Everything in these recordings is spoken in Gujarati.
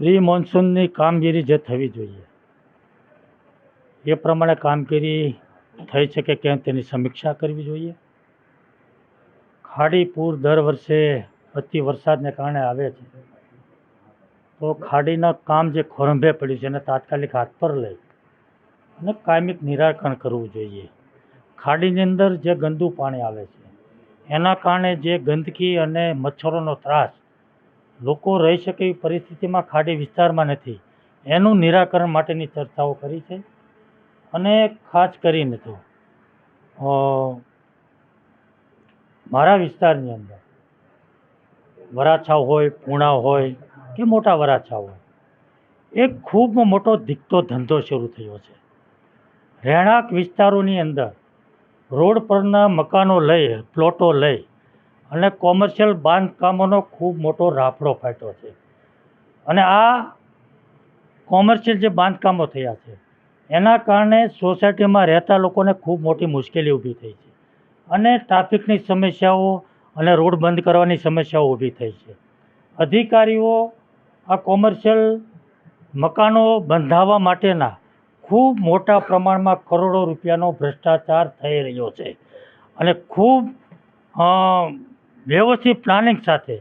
પ્રી મોન્સૂનની કામગીરી જે થવી જોઈએ એ પ્રમાણે કામગીરી થઈ છે કે કેમ તેની સમીક્ષા કરવી જોઈએ. ખાડી પૂર દર વર્ષે અતિ વરસાદને કારણે આવે છે, તો ખાડીના કામ જે ખોરંભે પડ્યું છે એને તાત્કાલિક હાથ પર લઈ અને કાયમિક નિરાકરણ કરવું જોઈએ. ખાડીની અંદર જે ગંદુ પાણી આવે છે એના કારણે જે ગંદકી અને મચ્છરોનો ત્રાસ, લોકો રહી શકે એવી પરિસ્થિતિમાં ખાડી વિસ્તારમાં નથી, એનું નિરાકરણ માટેની ચર્ચાઓ કરી છે. અને ખાસ કરીને તો મારા વિસ્તારની અંદર વરાછા હોય, પૂણા હોય કે મોટા વરાછા હોય, એક ખૂબ મોટો દીકતો ધંધો શરૂ થયો છે. રહેણાંક વિસ્તારોની અંદર રોડ પરના મકાનો લઈ, પ્લોટો લઈ અને કોમર્શિયલ બાંધકામોનો ખૂબ મોટો રાફડો ફાટ્યો છે. અને આ કોમર્શિયલ જે બાંધકામો થયા છે એના કારણે સોસાયટીમાં રહેતા લોકોને ખૂબ મોટી મુશ્કેલી ઊભી થઈ છે અને ટ્રાફિકની સમસ્યાઓ અને રોડ બંધ કરવાની સમસ્યાઓ ઊભી થઈ છે. અધિકારીઓ આ કોમર્શિયલ મકાનો બંધાવવા માટેના ખૂબ મોટા પ્રમાણમાં કરોડો રૂપિયાનો ભ્રષ્ટાચાર થઈ રહ્યો છે અને ખૂબ વ્યવસ્થિત પ્લાનિંગ સાથે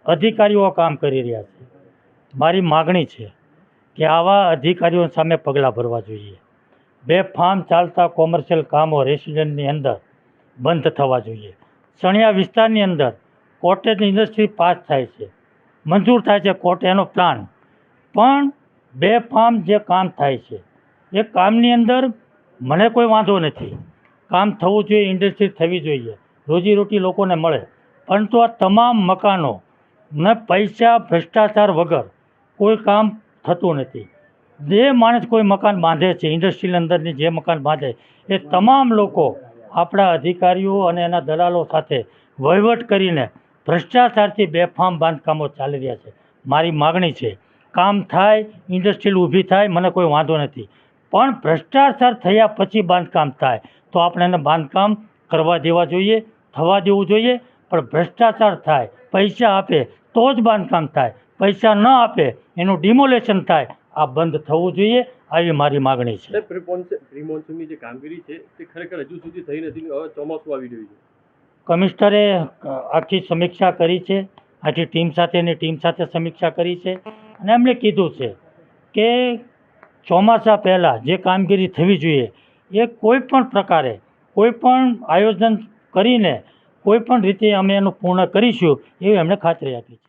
અધિકારીઓ કામ કરી રહ્યા છે. મારી માગણી છે કે આવા અધિકારીઓ સામે પગલાં ભરવા જોઈએ. બેફામ ચાલતા કોમર્શિયલ કામો રેસિડેન્ટની અંદર બંધ થવા જોઈએ. સણિયા વિસ્તારની અંદર કોટેજ ઇન્ડસ્ટ્રી પાસ થાય છે, મંજૂર થાય છે કોર્ટ એનો પ્લાન, પણ બેફામ જે કામ થાય છે એ કામની અંદર મને કોઈ વાંધો નથી, કામ થવું જોઈએ, ઇન્ડસ્ટ્રી થવી જોઈએ, રોજીરોટી લોકોને મળે, પરંતુ આ તમામ મકાનોને પૈસા ભ્રષ્ટાચાર વગર કોઈ કામ થતું નથી. જે માણસ કોઈ મકાન બાંધે છે, ઇન્ડસ્ટ્રીની અંદરની જે મકાન બાંધે એ તમામ લોકો આપણા અધિકારીઓ અને એના દલાલો સાથે વહીવટ કરીને ભ્રષ્ટાચારથી બેફામ બાંધકામો ચાલી રહ્યા છે. મારી માગણી છે કામ થાય, ઇન્ડસ્ટ્રીયલ ઊભી થાય, મને કોઈ વાંધો નથી, પણ ભ્રષ્ટાચાર થયા પછી બાંધકામ થાય તો આપણે એને બાંધકામ કરવા દેવા જોઈએ, થવા દેવું જોઈએ. પણ ભ્રષ્ટાચાર થાય, પૈસા આપે તો જ બાંધકામ થાય, પૈસા ન આપે એનું ડિમોલેશન થાય, આ બંધ થવું જોઈએ, આવી મારી માગણી છે. પ્રી મોન્સૂનની જે કામગીરી છે તે ખરેખર હજુ સુધી થઈ નથી. હવે ચોમાસું આવી રહ્યું છે. કમિશનરે આખી સમીક્ષા કરી છે, આખી ટીમ સાથે સમીક્ષા કરી છે અને એમણે કીધું છે કે ચોમાસા પહેલાં જે કામગીરી થવી જોઈએ એ કોઈ પણ પ્રકારે, કોઈ પણ આયોજન કરીને કોઈ પણ રીતે અમે એનું પૂર્ણ કરીશું એવી એમણે ખાતરી આપી છે.